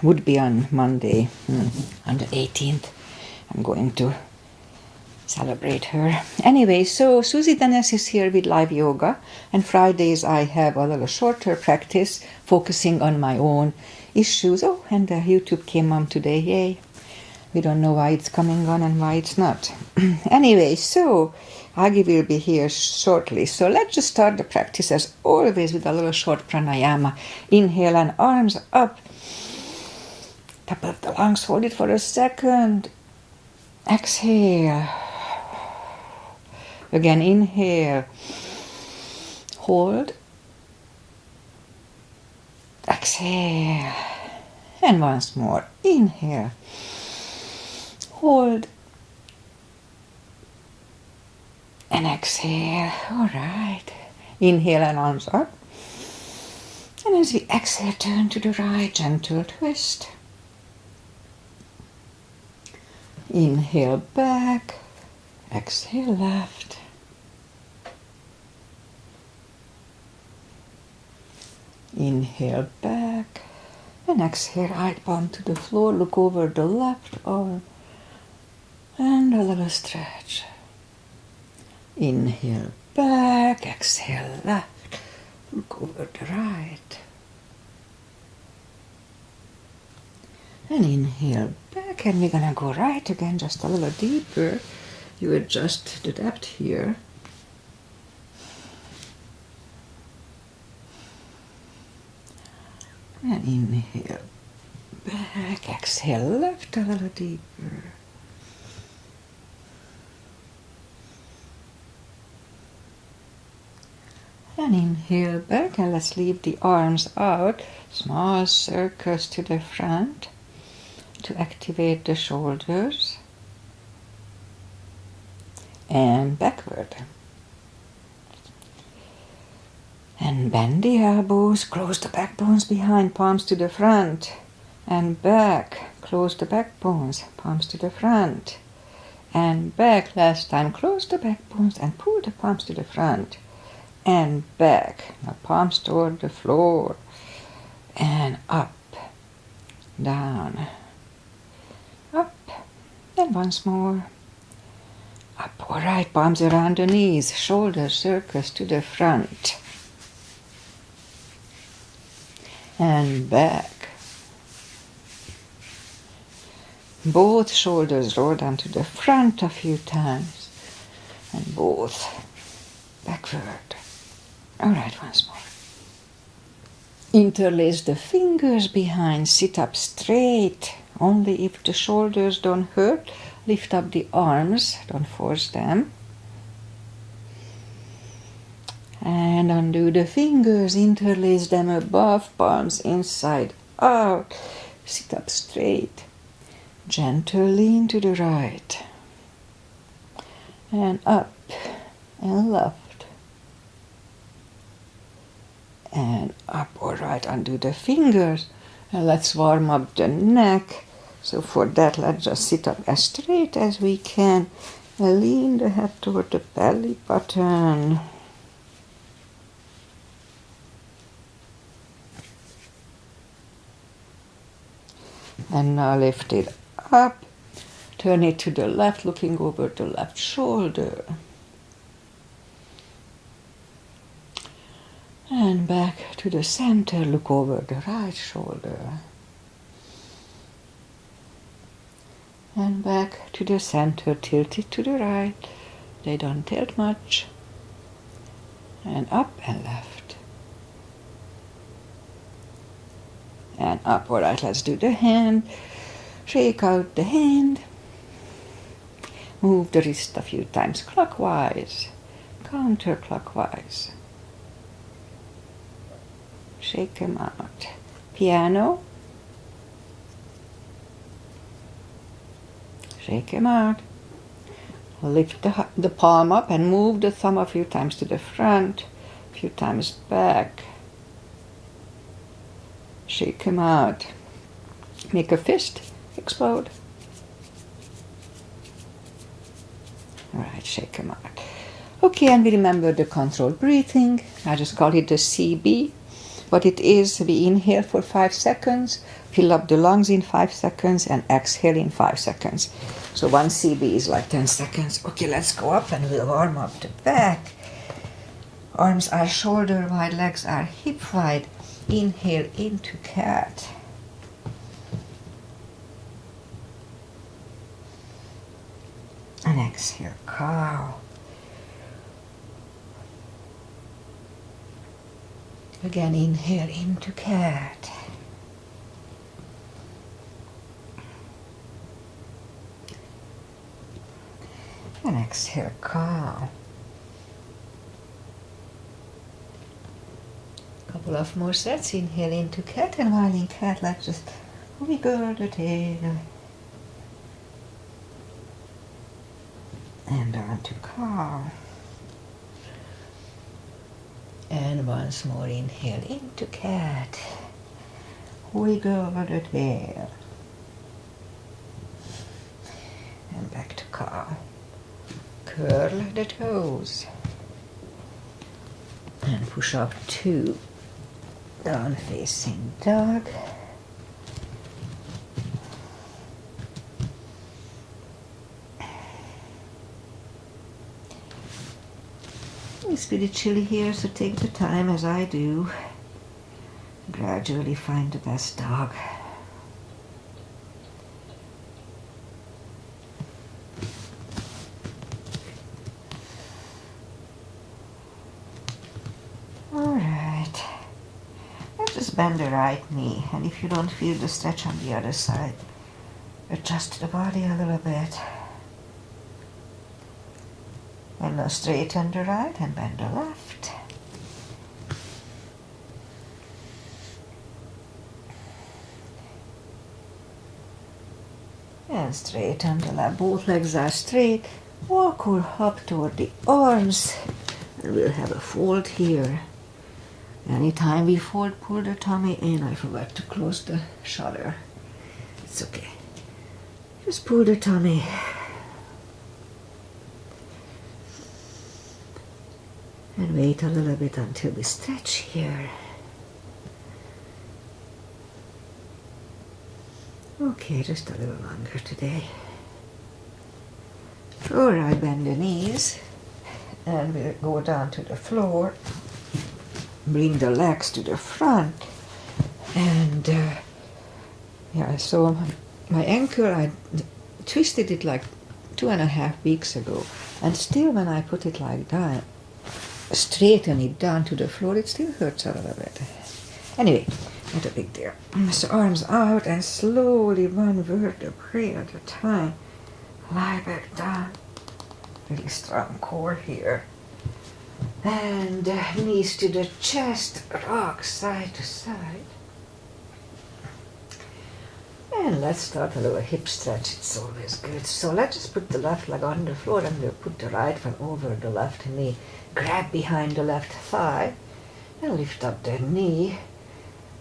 would be on Monday, on the 18th. I'm going to celebrate her. Anyway, so Susie Dennis is here with live yoga, and Fridays I have a little shorter practice focusing on my own issues. Oh, and the YouTube came on today, yay. We don't know why it's coming on and why it's not. Anyway, so Agi will be here shortly. So let's just start the practice as always with a little short pranayama. Inhale and arms up. Top of the lungs, hold it for a second. Exhale. Again, inhale. Hold. Exhale. And once more. Inhale. Hold. And exhale. All right. Inhale and arms up. And as we exhale, turn to the right, gentle twist. Inhale back. Exhale left. Inhale back. And exhale, right palm to the floor. Look over the left arm. And a little stretch. Inhale back, exhale left, look over the right. And inhale back, and we're gonna go right again, just a little deeper. You adjust the depth here. And inhale back, exhale left, a little deeper. And inhale back, and let's leave the arms out. Small circles to the front to activate the shoulders. And backward. And bend the elbows, close the backbones behind, palms to the front. And back, close the backbones, palms to the front. And back, last time, close the backbones and pull the palms to the front. And back, now palms toward the floor, and up, down, up, and once more, up. All right, palms around the knees, shoulders, circles to the front, and back. Both shoulders roll down to the front a few times, and both backward. All right, once more. Interlace the fingers behind, sit up straight. Only if the shoulders don't hurt, lift up the arms, don't force them. And undo the fingers, interlace them above, palms inside out. Sit up straight. Gentle lean to the right. And up and left. And up, all right, undo the fingers. And let's warm up the neck. So for that, let's just sit up as straight as we can. And lean the head toward the belly button. And now lift it up. Turn it to the left, looking over the left shoulder. And back to the center, look over the right shoulder. And back to the center, tilt it to the right. They don't tilt much. And up and left. And up, all right, let's do the hand. Shake out the hand. Move the wrist a few times clockwise, counterclockwise. Shake them out. Piano. Shake them out. Lift the palm up and move the thumb a few times to the front, a few times back. Shake them out. Make a fist explode. All right, shake them out. Okay, and we remember the controlled breathing. I just call it the CB. what it is. We inhale for 5 seconds, fill up the lungs in 5 seconds, and exhale in 5 seconds. So 1 CB is like 10 seconds. Okay, let's go up and we'll warm up the back. Arms are shoulder wide, legs are hip wide. Inhale into cat. And exhale, cow. Again, inhale into cat. And exhale, cow. Couple of more sets. Inhale into cat, and while in cat, let's just wiggle the tail. And on to cow. And once more, inhale into cat. Wiggle the tail. And back to cow. Curl the toes. And push up 2. Down facing dog. It's pretty chilly here, so take the time as I do. Gradually find the best dog. Alright. Let's just bend the right knee, and if you don't feel the stretch on the other side, adjust the body a little bit. And now straighten the right and bend the left. And straighten the left. Both legs are straight. Walk or hop toward the arms. And we'll have a fold here. Anytime we fold, pull the tummy in. I forgot to close the shutter. It's okay. Just pull the tummy. And wait a little bit until we stretch here. Okay, just a little longer today. Alright, bend the knees. And we'll go down to the floor. Bring the legs to the front. And yeah, so my ankle, I twisted it like 2.5 weeks ago. And still when I put it like that, straighten it down to the floor, it still hurts a little bit. Anyway, not a big deal. So arms out and slowly one vertebrae at a time. Lie back down. Really strong core here. And knees to the chest, rock side to side. And let's start a little hip stretch, it's always good. So let's just put the left leg on the floor and we'll put the right one over the left knee. Grab behind the left thigh and lift up the knee.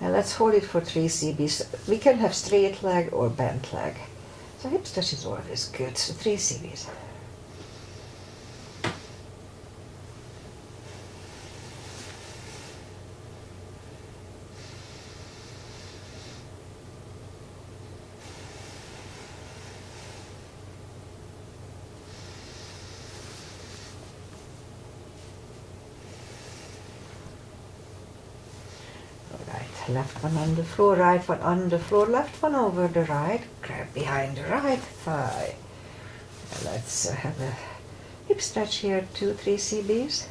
And let's hold it for 3 CBs. We can have straight leg or bent leg. So hip stretch is always good. So 3 CBs. Left one on the floor, right one on the floor, left one over the right, grab behind the right thigh. And let's have a hip stretch here, 2-3 CBs.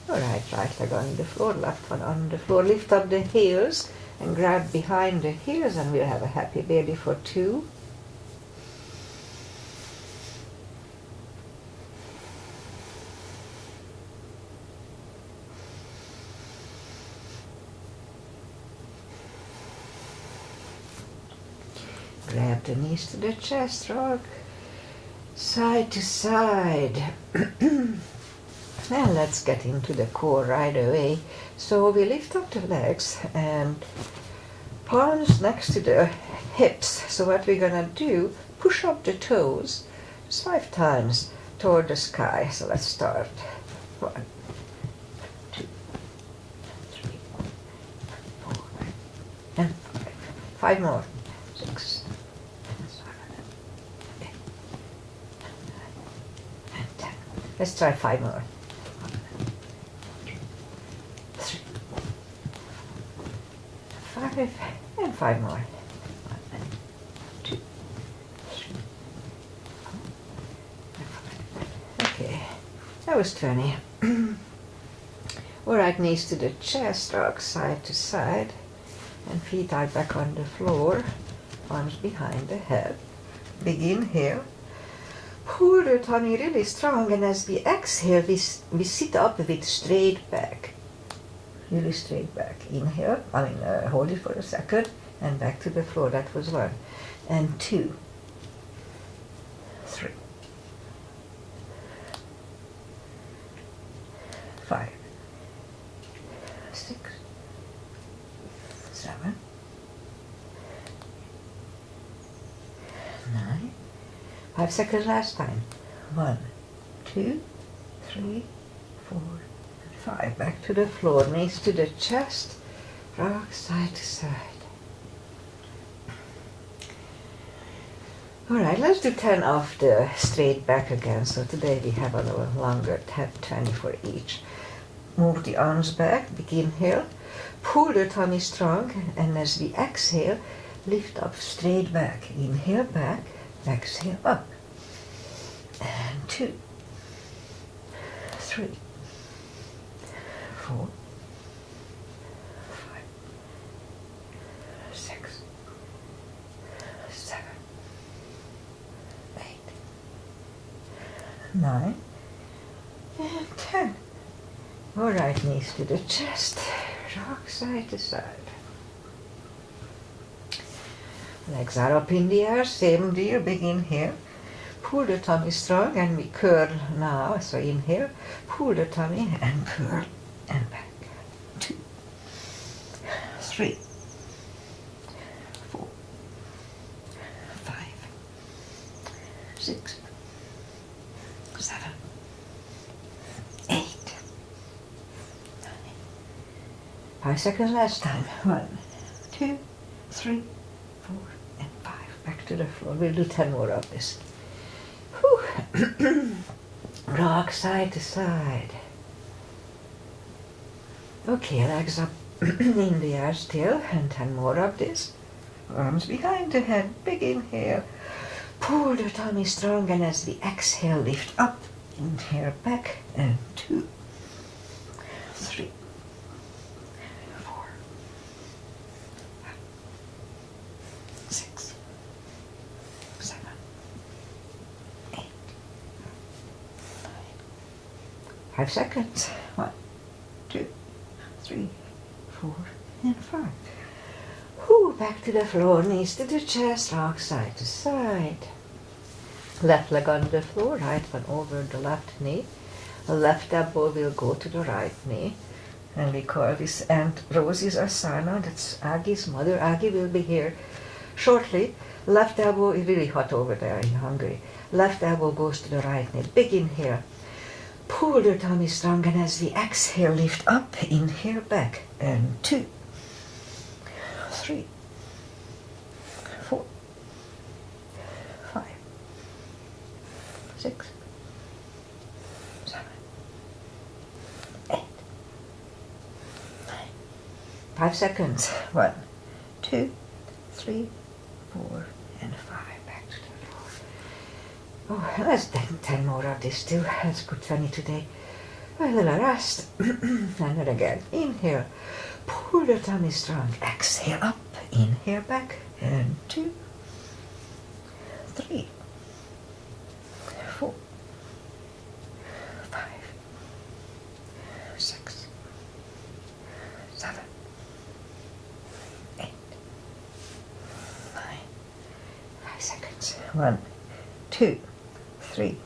Alright, right leg on the floor, left one on the floor. Lift up the heels and grab behind the heels and we'll have a happy baby for 2. Grab the knees to the chest, rock Side to side. Now let's get into the core right away. So we lift up the legs and palms next to the hips. So what we're gonna do, push up the toes just 5 times toward the sky. So let's start. 1, 2, 3, 4, and 5. 5 more. 6, 7, 8, 9, and 10. Let's try 5 more. 3, 5, and 5 more. 1, 2, 3, 4, 5. Okay, that was 20. Alright, knees to the chest, rock side to side, and feet are back on the floor, arms behind the head. Big inhale. Pull the tummy really strong, and as we exhale, we sit up with straight back. Really straight back. Inhale, hold it for a second, and back to the floor. That was 1. And 2, 3, 5, 6, 7, 9. 5 seconds last time. 1, 2, 3, 4, 5. Back to the floor, knees to the chest, rock side to side. Alright, let's do 10 of the straight back again. So today we have a little longer, 20 for each. Move the arms back, big inhale. Pull the tummy strong, and as we exhale, lift up straight back. Inhale back, exhale up. And 2, 3, 4, 5, 6, 7, 8, 9, and 10. Alright, knees to the chest, rock side to side. Legs are up in the air, same deal, big inhale. Pull the tummy strong, and we curl now. So inhale, pull the tummy and curl and back. 2, 3, 4, 5, 6, 7, 8, 9. 5 seconds last time. 1, 2, 3, 4, and 5. Back to the floor. We'll do 10 more of this. Rock side to side. Okay, legs up in the air still, and 10 more of this. Arms behind the head, big inhale. Pull the tummy strong, and as we exhale, lift up. Inhale back, and 2, 3, 4, 5, 6, 7, 8, 9. 5 seconds. 1, 2, 3, 4, and 5. Back to the floor, knees to the chest, rock side to side. Left leg on the floor, right one over the left knee. The left elbow will go to the right knee. And we call this Aunt Rosie's asana. That's Aggie's mother. Aggie will be here shortly. Left elbow is really hot over there in Hungary. Left elbow goes to the right knee. Big inhale. Pull the tummy strong, and as we exhale, lift up. Inhale back. And 2, 3, 4, 5, 6, 7, 8, 9. 5 seconds. 1, 2, 3, 4, and 5. Back to the floor. Oh, let's do 10 more of this too. That's good 20 today. A little rest. And then again. Inhale. Pull the tummy strong. Exhale up. Inhale back. And 2, 3, 4, 5, 6, 7, 8, 9. 5 seconds. 1, 2, 3,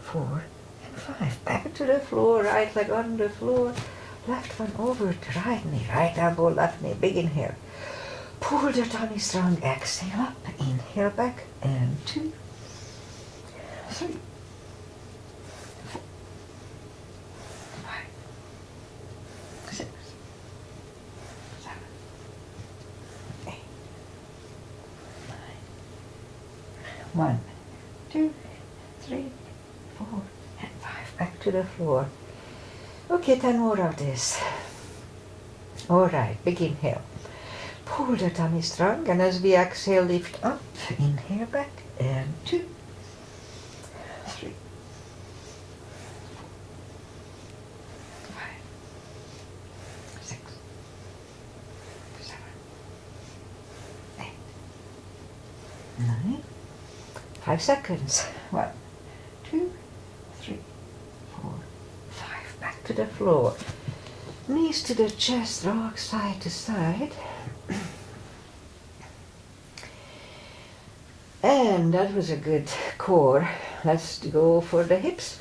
4, and 5. Back to the floor, right leg on the floor. Left one over to right knee, right elbow, left knee, big inhale. Pull the tummy strong, exhale up, inhale back, and 2, 3, 4, 5, 6, 7, 8, 9. 1, 2, 3, 4, and 5. Back to the floor. Okay, 10 more of this. Alright, big inhale. Pull the tummy strong, and as we exhale, lift up, inhale back, and 2, 3, 4, 5, 6, 7, 8, 9. 5 seconds. 1, 2, 3, 4, 5. Back to the floor. Knees to the chest, rock side to side. And that was a good core. Let's go for the hips.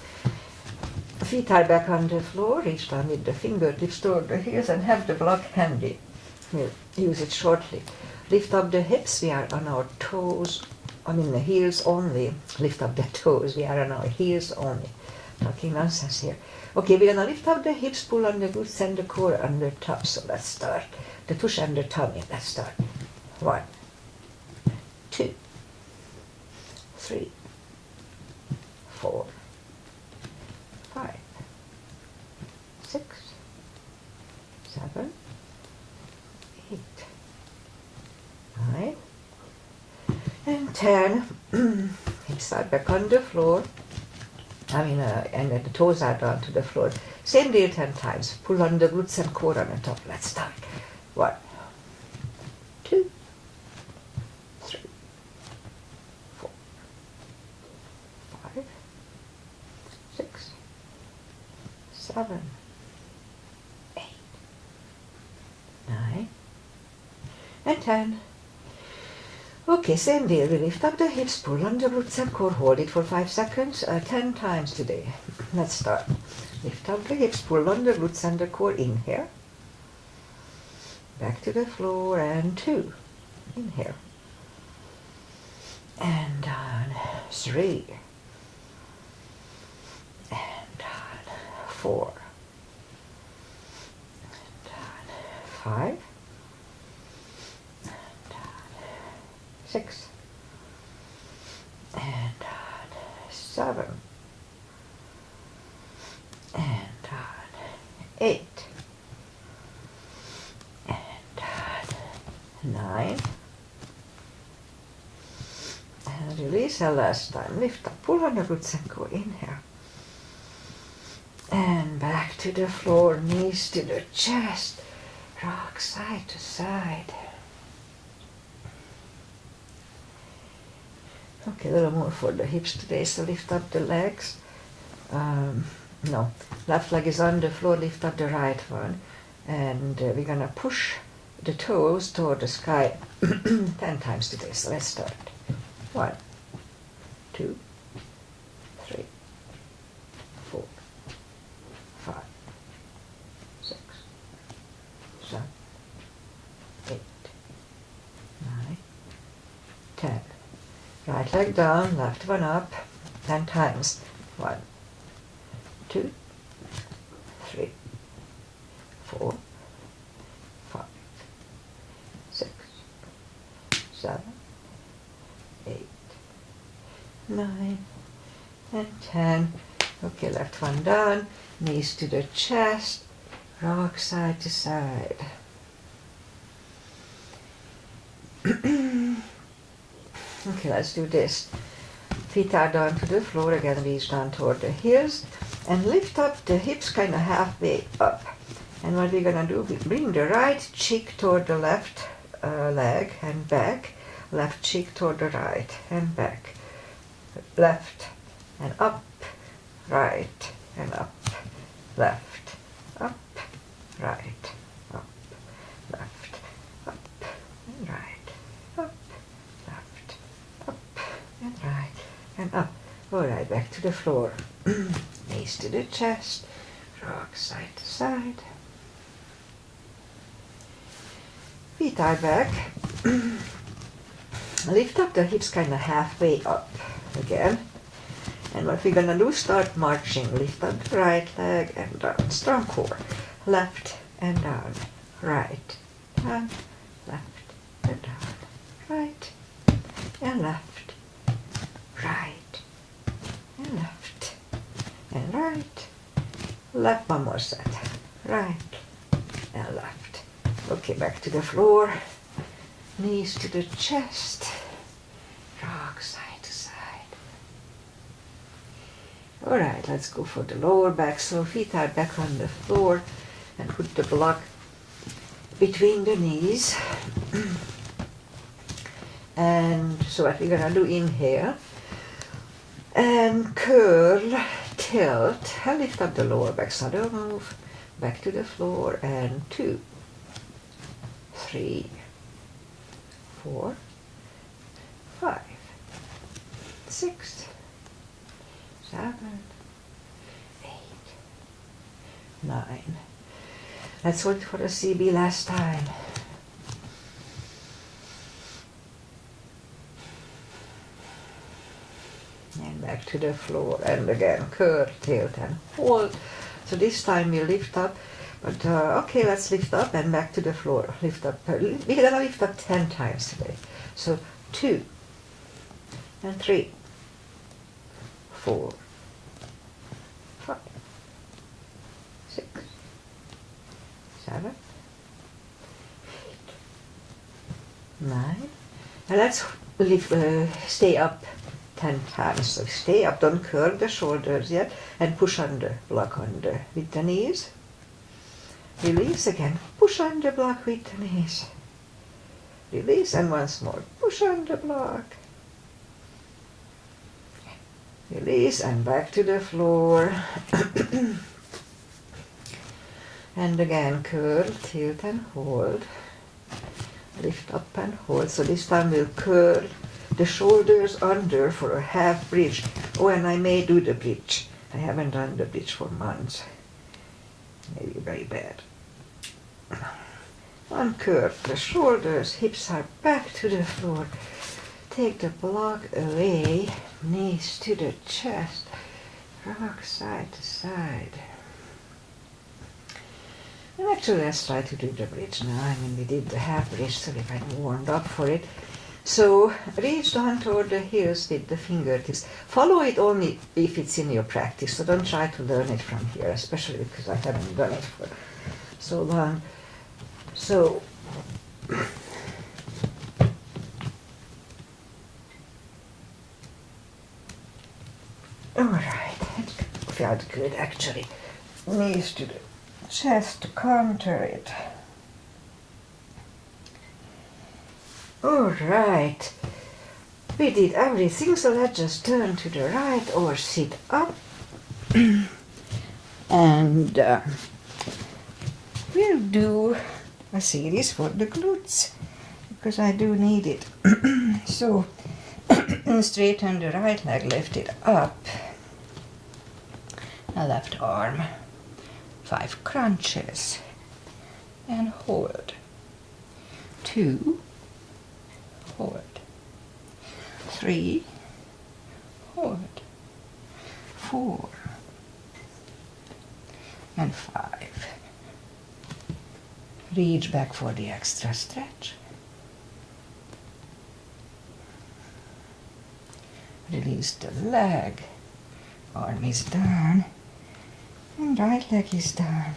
Feet are back on the floor, reach down with the fingertips toward the heels and have the block handy. We'll use it shortly. Lift up the hips, we are on our toes, the heels only. Lift up the toes, we are on our heels only. Talking nonsense here. Okay, we're gonna lift up the hips, pull on the glutes and the core under top. So let's start. The tush and the tummy, let's start. 1, 2, 3, 4, 5, 6, 7, 8, 9, and 10. Hips are back on the floor. And the toes are down to the floor. Same deal 10 times. Pull on the glutes and core on the top. Let's start. 1, 2, 3, 4, 5, 6, 7, 8, 9, and 10. Okay, same deal. We lift up the hips, pull on the glutes and core, hold it for 5 seconds, 10 times today. Let's start. Lift up the hips, pull on the glutes and the core, inhale. Back to the floor, and 2. Inhale. And down, 3. And down, 4. And down, 5. 6, and 7, and 8, and 9, and release the last time. Lift up, pull on the glutes and go, inhale, and back to the floor, knees to the chest, rock side to side. Okay, a little more for the hips today, so lift up the legs. Left leg is on the floor, lift up the right one. And we're gonna push the toes toward the sky 10 times today, so let's start. 1, 2, 3, 4, 5, 6, 7, 8, 9, 10. Right leg down, left one up, 10 times. 1, 2, 3, 4, 5, 6, 7, 8, 9, and 10. Okay, left one down, knees to the chest, rock side to side. Okay, let's do this. Feet are down to the floor, again reach down toward the heels, and lift up the hips kind of halfway up. And what we're gonna do, we bring the right cheek toward the left leg and back, left cheek toward the right and back, left and up, right and up, left, up, right, up, left, up, and right, up, left, up, and right, and up. Alright, back to the floor. Knees to the chest, rock side to side. Feet are back. Lift up the hips kind of halfway up again. And what we're gonna do, start marching. Lift up the right leg and down. Strong core. Left and down. Right. Down. Left and down. Right. And left. Right. And left. And right. Left, one more set. Right. And left. Okay, back to the floor. Knees to the chest. Rock side to side. Alright, let's go for the lower back. So feet are back on the floor and put the block between the knees. And so what we're gonna do, inhale and curl, tilt, and lift up the lower back. So don't move. Back to the floor and 2, 3, 4, 5, 6, 7, 8, 9. Let's hold for a CB last time. And back to the floor, and again curl, tilt and hold. So this time we lift up, but okay, let's lift up and back to the floor. Lift up, we're gonna lift up 10 times today. So 2 and 3, 4, 5, 6, 7, 8, 9. And let's stay up 10 times. So stay up, don't curl the shoulders yet, and push under, block under with the knees. Release again, push under, block with the knees. Release, and once more, push under, block. Release, and back to the floor. And again, curl, tilt and hold. Lift up and hold. So this time we'll curl the shoulders under for a half bridge. Oh, and I may do the bridge. I haven't done the bridge for months. Maybe very bad. Uncurve the shoulders, hips are back to the floor. Take the block away, knees to the chest, rock side to side. And actually let's try to do the bridge now. I mean, we did the half bridge, so we kind of warmed up for it. So reach down toward the heels with the fingertips. Follow it only if it's in your practice, so don't try to learn it from here, especially because I haven't done it for so long. So alright, it felt good actually. Knees to the chest to counter it. Alright, we did everything, so let's just turn to the right or sit up. And we'll do a series for the glutes, because I do need it. So, straighten the right leg, lift it up. A left arm, 5 crunches, and hold. 2, hold. 3, hold. 4, and 5. Reach back for the extra stretch. Release the leg. Arm is down. And right leg is down.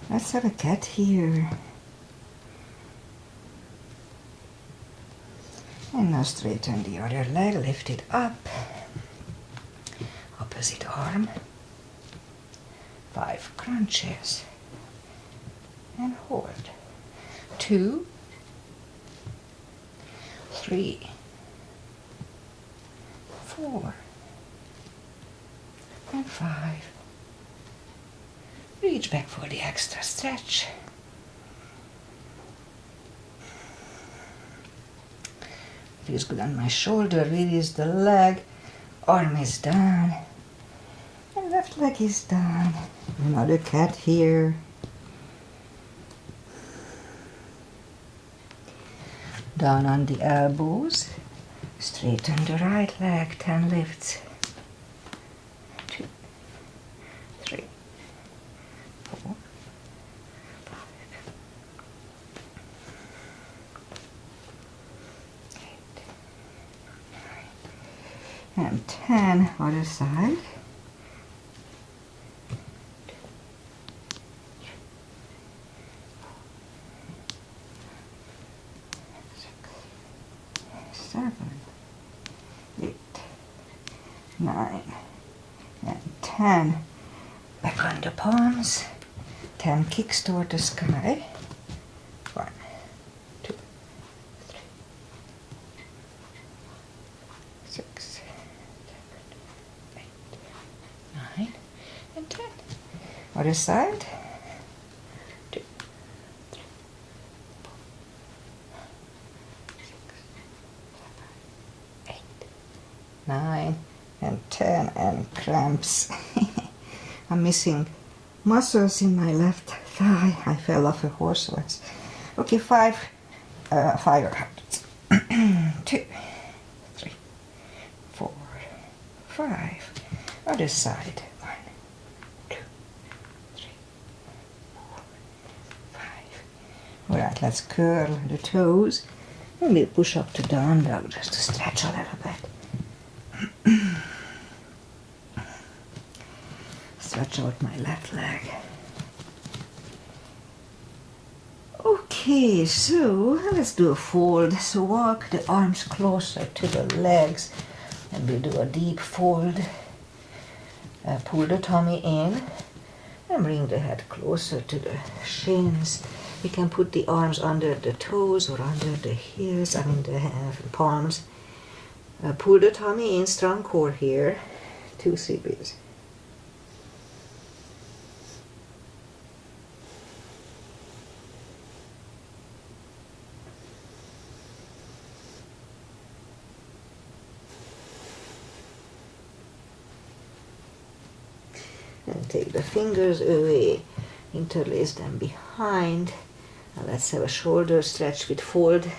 Let's have a cat here. And now straighten the other leg, lift it up. Opposite arm. 5 crunches. And hold. 2, 3, 4, and 5. Reach back for the extra stretch. Feels good on my shoulder. Release the leg. Arm is done. And left leg is done. Another cat here. Down on the elbows. Straighten the right leg. 10 lifts. 2, 3, 4, 5, 8, 9, and 10. Other side. 7, 8, 9, and 10. Back on the palms. 10 kicks toward the sky. 1, 2, 3, 6, 7, 8, 9, and 10. Other side. 2, 3, 4, 6, 7, 8, 9, and 10, and cramps. I'm missing muscles in my left thigh. I fell off a horse once. Okay, 5 fire habits. 2, 3, 4, 5. Other side. 1, 2, 3, 4, 5. Alright, let's curl the toes. And we'll push up to down dog just to stretch a little bit. Stretch out my left leg. Okay, so let's do a fold. So walk the arms closer to the legs and we'll do a deep fold. Pull the tummy in and bring the head closer to the shins. You can put the arms under the toes or under the heels, I mean the palms. Pull the tummy in, strong core here. 2 CBs. And take the fingers away, interlace them behind. Now let's have a shoulder stretch with fold.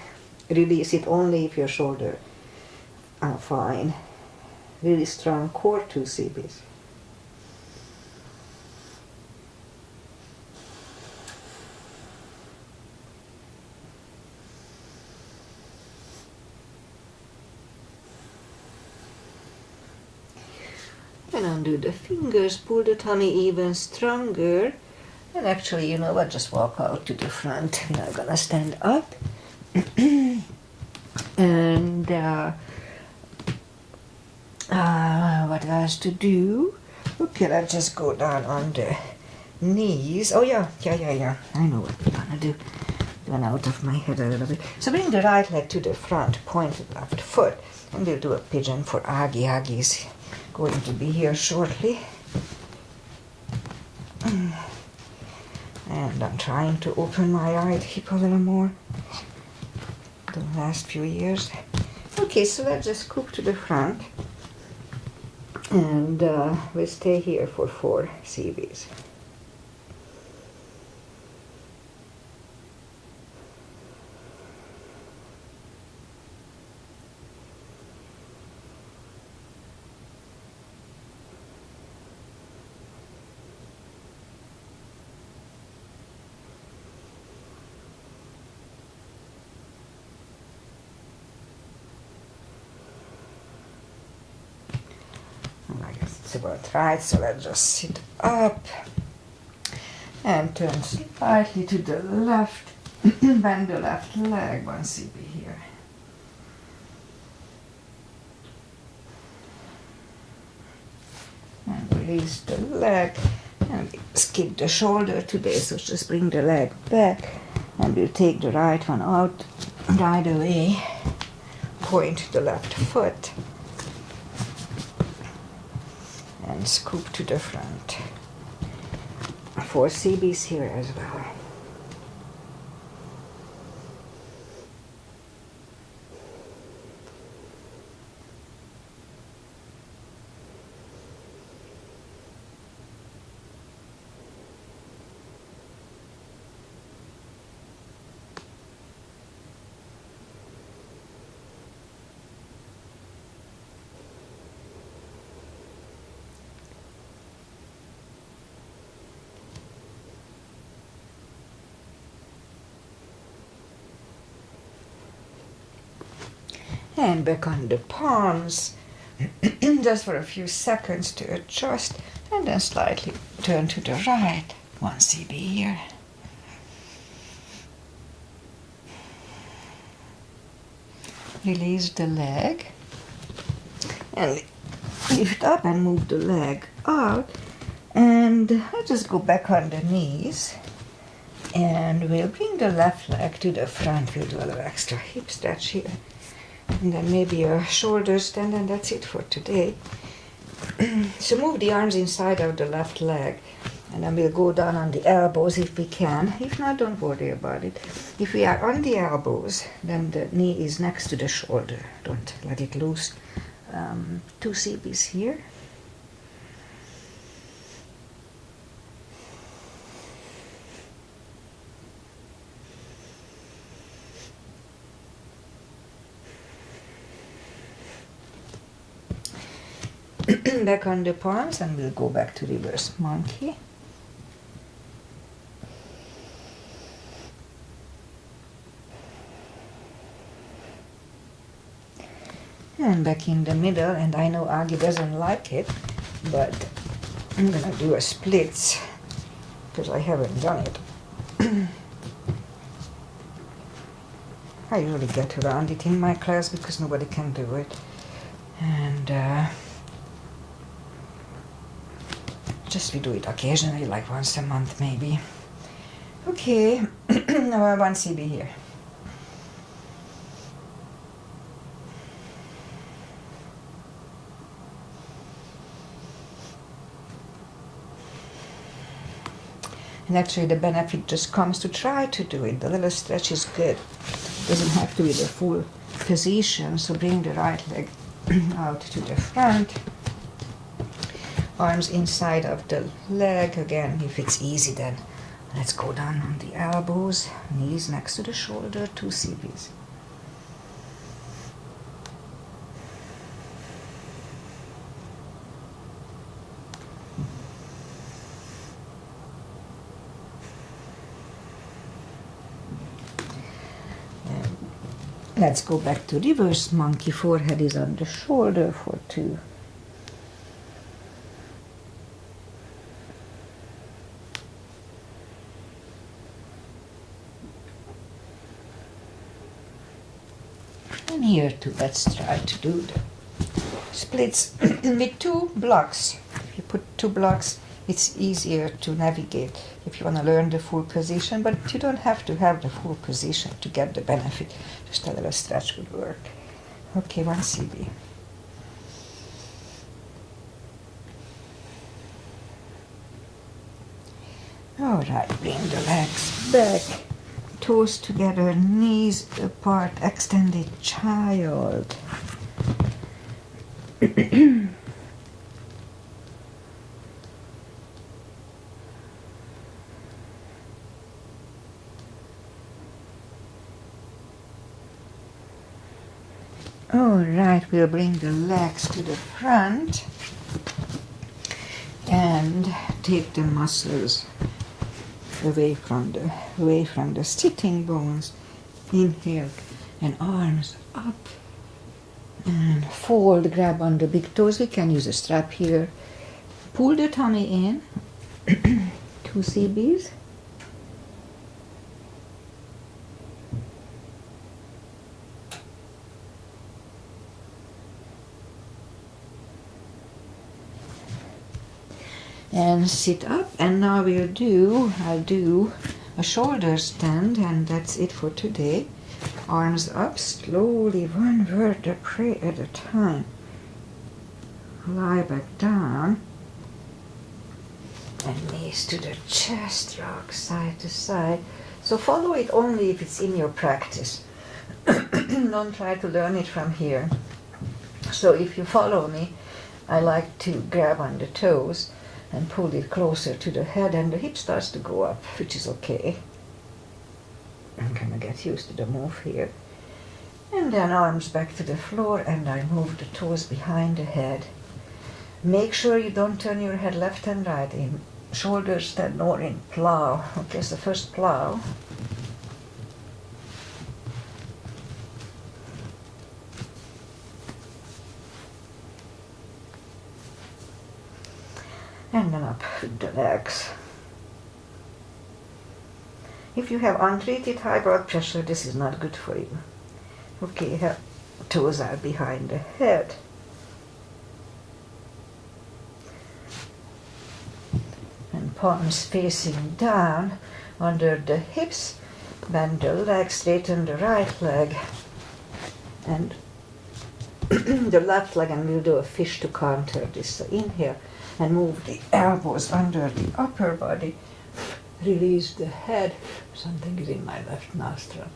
Release it only if your shoulder are fine. Really strong core, 2 CBs. And undo the fingers, pull the tummy even stronger. And actually, you know what, just walk out to the front. We're not gonna stand up. And what else to do? Okay, let's just go down on the knees. Oh yeah. I know what we're gonna do. Went out of my head a little bit. So bring the right leg to the front, point the left foot. And we'll do a pigeon for Aggie. Aggie's going to be here shortly. And I'm trying to open my right hip a little more the last few years. Okay, so let's just scoop to the front. And we'll stay here for 4 CBs. I guess it's about right, so let's just sit up and turn slightly to the left. Bend the left leg, 1 CB here. And release the leg and skip the shoulder today, so just bring the leg back and we'll take the right one out right away. Point the left foot. And scoop to the front. 4 CBs here as well. And back on the palms, just for a few seconds to adjust, and then slightly turn to the right, 1 cb here. Release the leg, and lift up and move the leg out, and let's just go back on the knees, and we'll bring the left leg to the front. We'll do a little extra hip stretch here, and then maybe a shoulder stand, and that's it for today. So move the arms inside of the left leg, and then we'll go down on the elbows if we can. If not, don't worry about it. If we are on the elbows, then the knee is next to the shoulder. Don't let it loose. 2 cbs here. Back on the palms, and we'll go back to reverse monkey. And back in the middle, and I know Agi doesn't like it, but I'm gonna do a splits because I haven't done it. I usually get around it in my class because nobody can do it. And just we do it occasionally, like once a month maybe. Okay, now 1 cb here. And actually the benefit just comes to try to do it. The little stretch is good. Doesn't have to be the full position, so bring the right leg out to the front. Arms inside of the leg. Again, if it's easy, then let's go down on the elbows. Knees next to the shoulder, 2 cbs. Let's go back to reverse monkey. Forehead is on the shoulder for 2. And here too, let's try to do the splits with 2 blocks. If you put 2 blocks, it's easier to navigate if you want to learn the full position, but you don't have to have the full position to get the benefit. Just a little stretch would work. Okay, 1 cb. All right, bring the legs back, toes together, knees apart, extended child. All right, we'll bring the legs to the front and take the muscles away from the sitting bones. Inhale, and arms up, and fold, grab on the big toes. We can use a strap here. Pull the tummy in, 2 cbs. And sit up, and now I'll do a shoulder stand, and that's it for today. Arms up, slowly, 1 vertebrae at a time. Lie back down, and knees to the chest, rock side to side. So follow it only if it's in your practice. Don't try to learn it from here. So if you follow me, I like to grab on the toes and pull it closer to the head, and the hip starts to go up, which is okay. I'm gonna get used to the move here. And then arms back to the floor, and I move the toes behind the head. Make sure you don't turn your head left and right in shoulder stand or in plow. Okay, so first plow. up the legs. If you have untreated high blood pressure, this is not good for you. Okay, her toes are behind the head. And palms facing down under the hips. Bend the leg, straighten the right leg and the left leg, and we'll do a fish to counter this. So inhale and move the elbows under the upper body. Release the head. Something is in my left nostril.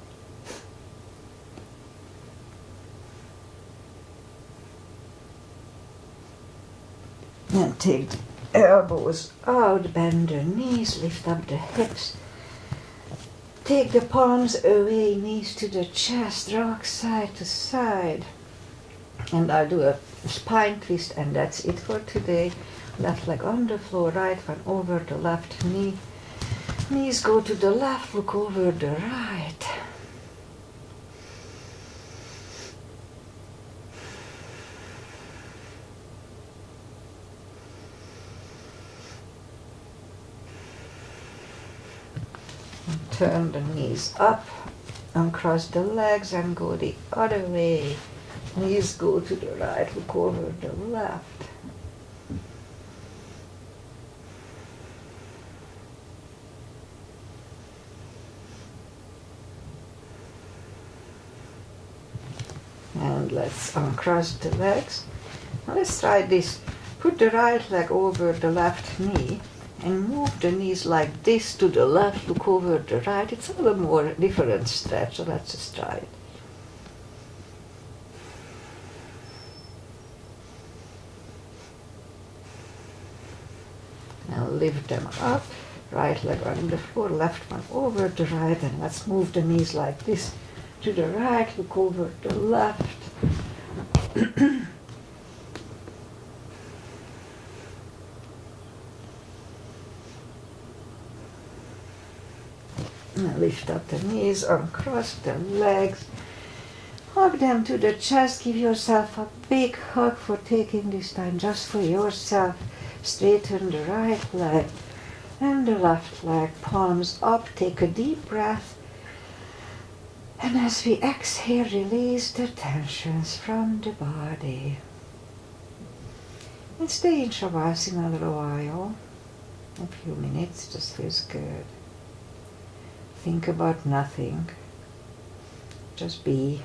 And take the elbows out, bend the knees, lift up the hips. Take the palms away, knees to the chest, rock side to side. And I'll do a spine twist, and that's it for today. Left leg on the floor, right one over the left knee. Knees go to the left, look over the right. And turn the knees up, uncross the legs and go the other way. Knees go to the right, look over the left. And let's uncross the legs. Now let's try this. Put the right leg over the left knee and move the knees like this to the left, look over the right. It's a little more different stretch, so let's just try it. Now lift them up, right leg on the floor, left one over the right, and let's move the knees like this to the right, look over the left. Now lift up the knees, uncross the legs, hug them to the chest, give yourself a big hug for taking this time just for yourself. Straighten the right leg and the left leg, palms up, take a deep breath. And as we exhale, release the tensions from the body. And stay in Shavasana a little while, a few minutes, just feels good. Think about nothing, just be.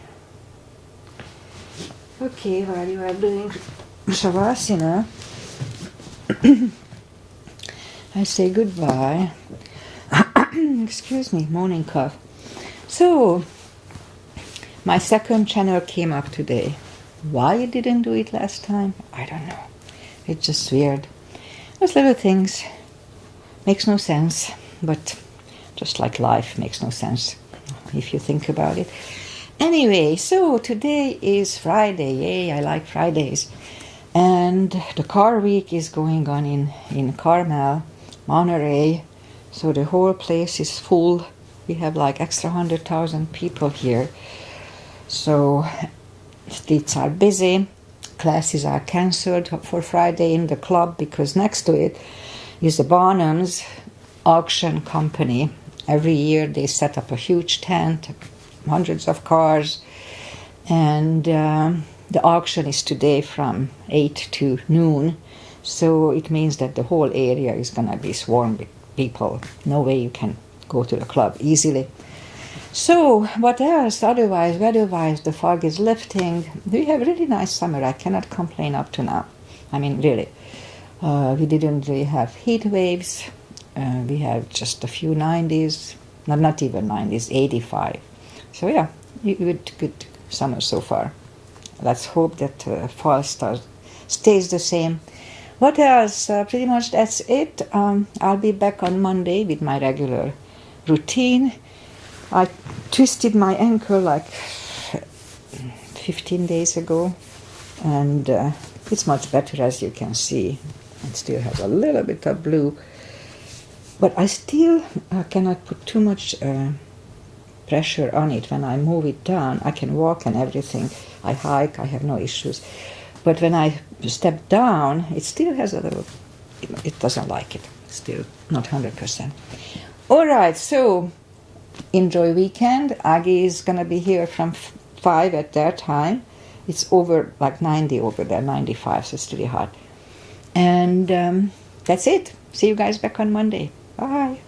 Okay, while you are doing Shavasana, I say goodbye. Excuse me, morning cough. So, my second channel came up today. Why it didn't do it last time, I don't know. It's just weird. Those little things makes no sense, but just like life makes no sense if you think about it. Anyway, so today is Friday. Yay, I like Fridays. And the car week is going on in Carmel, Monterey. So the whole place is full. We have like extra 100,000 people here. So streets are busy. Classes are cancelled for Friday in the club because next to it is the Barnum's auction company. Every year they set up a huge tent, hundreds of cars, and the auction is today from 8 to noon. So it means that the whole area is going to be swarmed with people. No way you can go to the club easily. So what else? Otherwise, weather-wise, the fog is lifting. We have really nice summer. I cannot complain up to now. I mean, really. We didn't really have heat waves. We had just a few 90s. Not even 90s, 85. So yeah, good summer so far. Let's hope that fall stays the same. What else? Pretty much that's it. I'll be back on Monday with my regular routine. I twisted my ankle like 15 days ago, and it's much better, as you can see. It still has a little bit of blue, but I still cannot put too much pressure on it. When I move it down, I can walk and everything. I hike, I have no issues. But when I step down, it still has a little it doesn't like it. Still not 100%. All right, so enjoy weekend. Aggie is gonna be here from 5 at their time. It's over like 90 over there, 95, so it's really hot. And that's it. See you guys back on Monday. Bye.